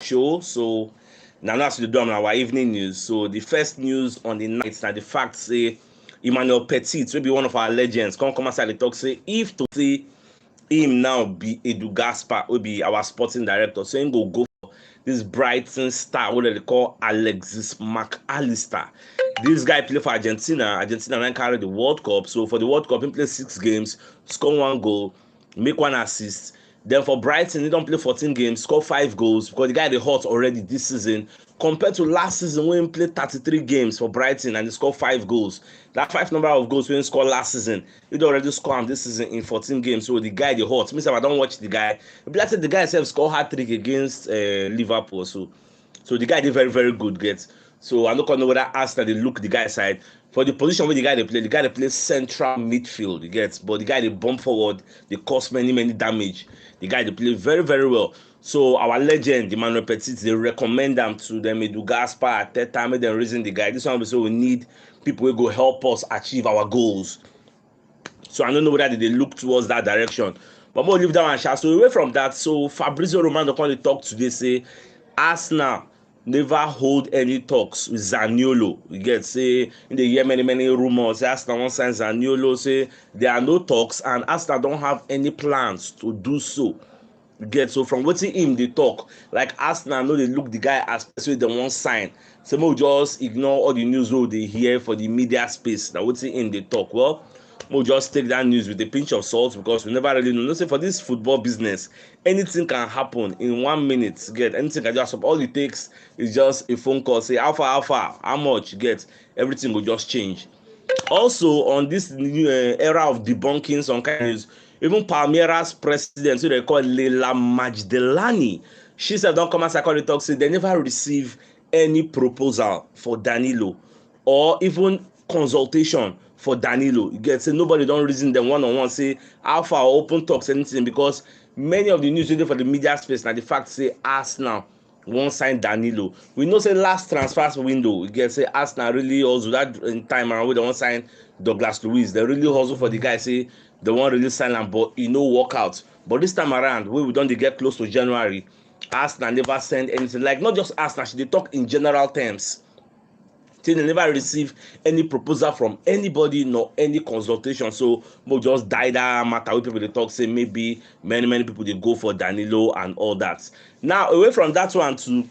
show. So now that's the drum our evening news. So the first news on the night now the fact say Emmanuel Petit, maybe one of our legends, come outside the talk say if to say him now be Edu Gaspar, will be our sporting director, so him go for this Brighton star, what they call Alexis McAllister. This guy play for Argentina. Argentina then carry the World Cup. So for the World Cup, he play 6 games, score 1 goal, make 1 assist. Then for Brighton, he don't play 14 games, score 5 goals because the guy they hot already this season compared to last season when he played 33 games for Brighton and he scored 5 goals. That 5 number of goals when he scored last season, he already scored this season in 14 games. So the guy they hot. Means if I don't watch the guy, but the guy himself score hat-trick against Liverpool. So the guy did very very good. So I'm not gonna know whether Arsenal they look the guy side for the position where the guy they play central midfield. You get, but the guy they bump forward, they cause many damage. The guy they play very very well. So our legend Emmanuel Petit, they recommend them to them. Edu Gaspar at that time, make them reason the guy. This one we say we need people who go help us achieve our goals. So I don't know whether they look towards that direction. But we'll leave that one short. So away from that, so Fabrizio Romano come to talk today say Arsenal never hold any talks with Zaniolo. You get, say in the year many rumors, Arsenal won't sign Zaniolo, say there are no talks and Arsenal don't have any plans to do so. You get, so from what him they talk, like Arsenal know they look the guy as person they won't sign. So we just ignore all the news they hear for the media space. Now what's him they talk? Well, we'll just take that news with a pinch of salt because we never really know. No, say for this football business, anything can happen in 1 minute. Get, anything can just happen. All it takes is just a phone call. Say alpha, how much? Get, everything will just change. Also, on this new era of debunking some kind of news, even Palmeiras president, who they call Leila Majdelani, she said don't come as I call the talk. Say they never receive any proposal for Danilo or even consultation for Danilo. You get, say nobody don't reason them one-on-one, say alpha or open talks anything, because many of the news for the media space now the fact say Arsenal won't sign Danilo. We know say last transfer window, you get, say Arsenal really also that in time around we don't sign Douglas Luiz. They really hustle for the guy, say they won't really sign him, but he no work out. But this time around, we don't get close to January, Arsenal never send anything. Like not just Arsenal, they talk in general terms. They never receive any proposal from anybody nor any consultation. So we'll just die that matter with people they talk, say maybe many people they go for Danilo and all that. Now away from that one too,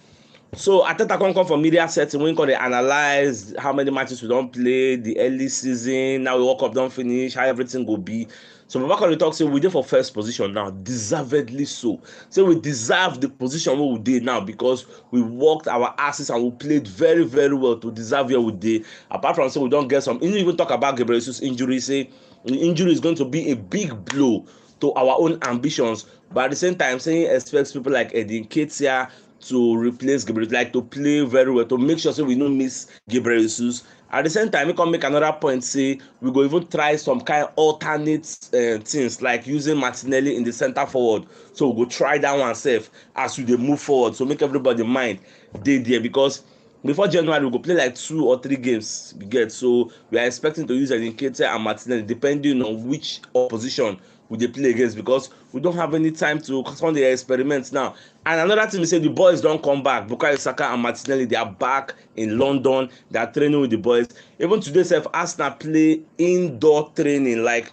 so Ateta come from media setting when they analyze how many matches we don't play, the early season, now we World Cup don't finish, how everything go be. So back on the talk, say we did for first position now, deservedly so. So we deserve the position where we did now because we worked our asses and we played very very well to deserve where we did. Apart from say we don't get some, even talk about Gabriel Jesus injury, say the injury is going to be a big blow to our own ambitions. But at the same time, saying expects people like Eddie Nketiah to replace Gabriel, like to play very well, to make sure so we don't miss Gabriel Jesus. At the same time, we can make another point, say we go even try some kind of alternate things like using Martinelli in the center forward. So we go try that one safe as we move forward. So make everybody mind they there, because before January we go play like 2 or 3 games. You get, so we are expecting to use Nketiah and Martinelli depending on which opposition we dey play against, because we don't have any time to on the experiments now. And another thing we say, the boys don't come back. Bukayo Saka and Martinelli, they are back in London. They are training with the boys. Even today, Arsenal play indoor training, like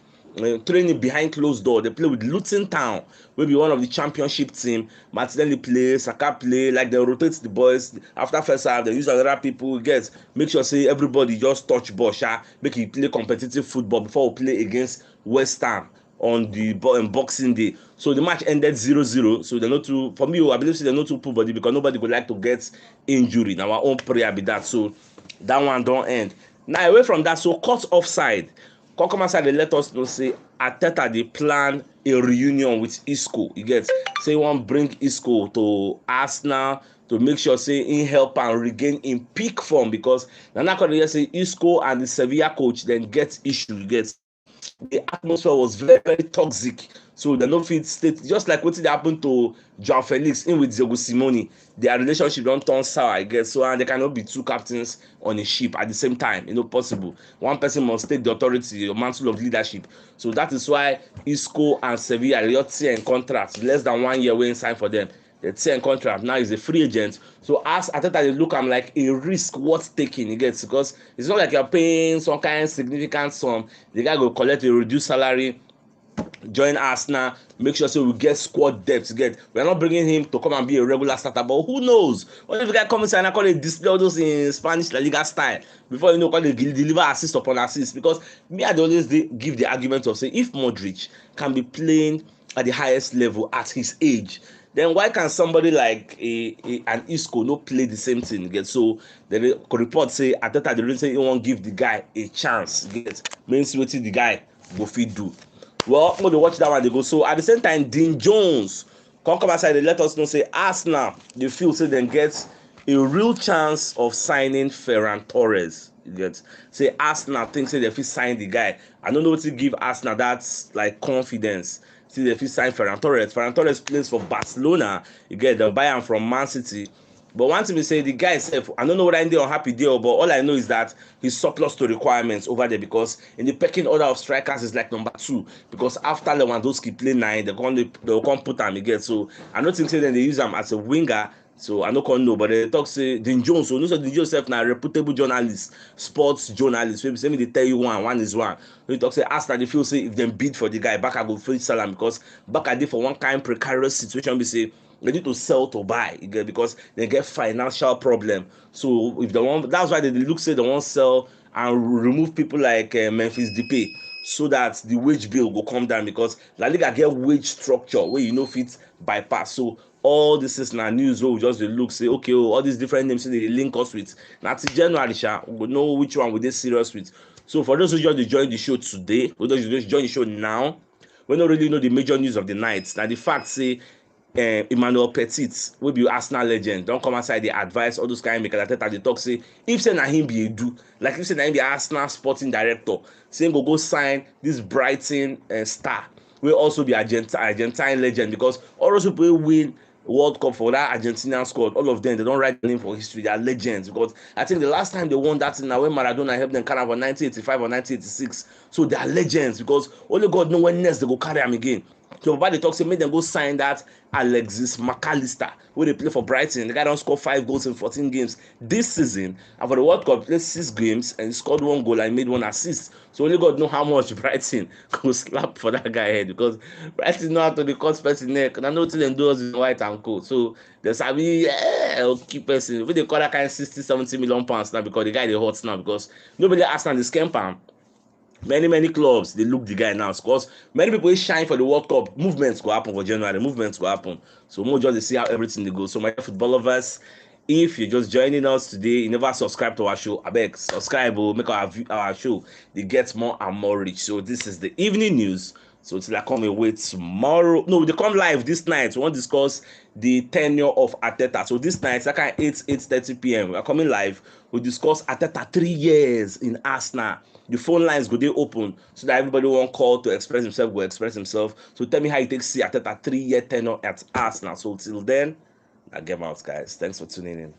training behind closed door. They play with Luton Town, will be one of the championship team. Martinelli play, Saka play, like they rotate the boys. After first half, they use other people. Get, make sure say everybody just touch ball, make it play competitive football before we play against West Ham on the Boxing Day. So the match ended 0-0. So they're not too, for me, I believe they're not too poor body because nobody would like to get injury. Now our own prayer be that. So that one don't end. Now away from that, so cut offside. Come outside, they let us know, say Arteta they plan a reunion with Isco. You get, say one bring Isco to Arsenal to make sure say in help and regain in peak form, because Nana Correa say Isco and the Sevilla coach then get issue. You get, the atmosphere was very very toxic, so they no fit state, just like what happened to João Felix in with Diego Simone. Their relationship don't turn sour, I guess. So and they cannot be 2 captains on a ship at the same time. Possible. One person must take the authority, the mantle of leadership. So that is why Isco and Sevilla, Liotzi and contracts less than 1 year when signed for them. the 10 contract. Now he's a free agent. So as Ateta, they look am like a risk worth taking. You get, because it's not like you're paying some kind of significant sum. The guy go collect a reduced salary, join Arsenal, make sure so we get squad depth. You get, we're not bringing him to come and be a regular starter, but who knows? What if the guy comes in and call it display all those in Spanish La Liga style before you know call it deliver assist upon assist? Because me, I always give the argument of say if Modric can be playing at the highest level at his age, then why can somebody like an Isco not play the same thing? Get, so the report say Ateta the reason say he won't give the guy a chance. Get, means what the guy go fit do. Well, I'm going to watch that one. They go. So at the same time, Dean Jones come outside. They let us know say Arsenal they feel say then gets a real chance of signing Ferran Torres. You get, say Arsenal thinks say they fit sign the guy. I don't know what to give Arsenal that's like confidence. See they fit sign Ferran Torres. Ferran Torres plays for Barcelona. You get, they'll buy him from Man City. But one thing we say, the guy himself, I don't know whether they're unhappy deal, but all I know is that he's surplus to requirements over there, because in the pecking order of strikers is like number 2. Because after Lewandowski play 9, they'll come put him again. So I don't think then they use him as a winger. So I don't know, but they talk say Dean Jones. So no, so Dean Jones self now reputable journalist, sports journalist. Maybe say me they tell you one is one. They talk say Arsenal they feel say if them bid for the guy, back I go free sell him, because back I did for one kind precarious situation. We say they need to sell to buy, you get, because they get financial problem. So if they want, that's why they look say they want sell and remove people like Memphis Depay, so that the wage bill will come down, because La Liga get wage structure where you know fit bypass. So all this is now news where we just look say okay, all these different names they link us with. Now till January, we know which one we they serious with. So for those who just join the show today, for those who just join the show now, we don't really know the major news of the night. Now the fact say Emmanuel Petit will be Arsenal legend. Don't come outside. They advise all those kind of make that they talk say if say na him be EDU, like if say na him be Arsenal sporting director, say go sign this Brighton star will also be Argentine legend, because all those people win World Cup for that Argentinian squad, all of them they don't write the name for history. They are legends, because I think the last time they won that now when Maradona helped them carry for 1985 or 1986. So they are legends, because only God know when next they go carry them again. So Baba they talk say make them go sign that ALEXIS McAllister where they play for Brighton. The guy don't score 5 goals in 14 games this season, and for the World Cup played 6 games and scored 1 goal and made 1 assist. So only God know how much Brighton go slap for that guy head, because Brighton know how to the cut person neck, and I know till them do us in white and cold. So there's a key person. We they call that kind of 60-70 million pounds now, because the guy they hot now, because nobody asked on the scam palm. Many clubs they look the guy now, because many people shine for the World Cup. Movements go happen for January. Movements go happen. So more just see how everything they go. So my football lovers, if you're just joining us today, you never subscribe to our show, I beg subscribe. Will make our show they get more and more rich. So this is the evening news. So till I come away tomorrow. No, they come live this night. We want to discuss the tenure of Arteta. So this night, like at 8:30 p.m. we are coming live. We discuss Arteta 3 years in Arsenal. The phone lines go they open so that everybody won't call to express himself, will express himself. So tell me how you take see Arteta 3-year tenure at Arsenal. So till then, I get out, guys. Thanks for tuning in.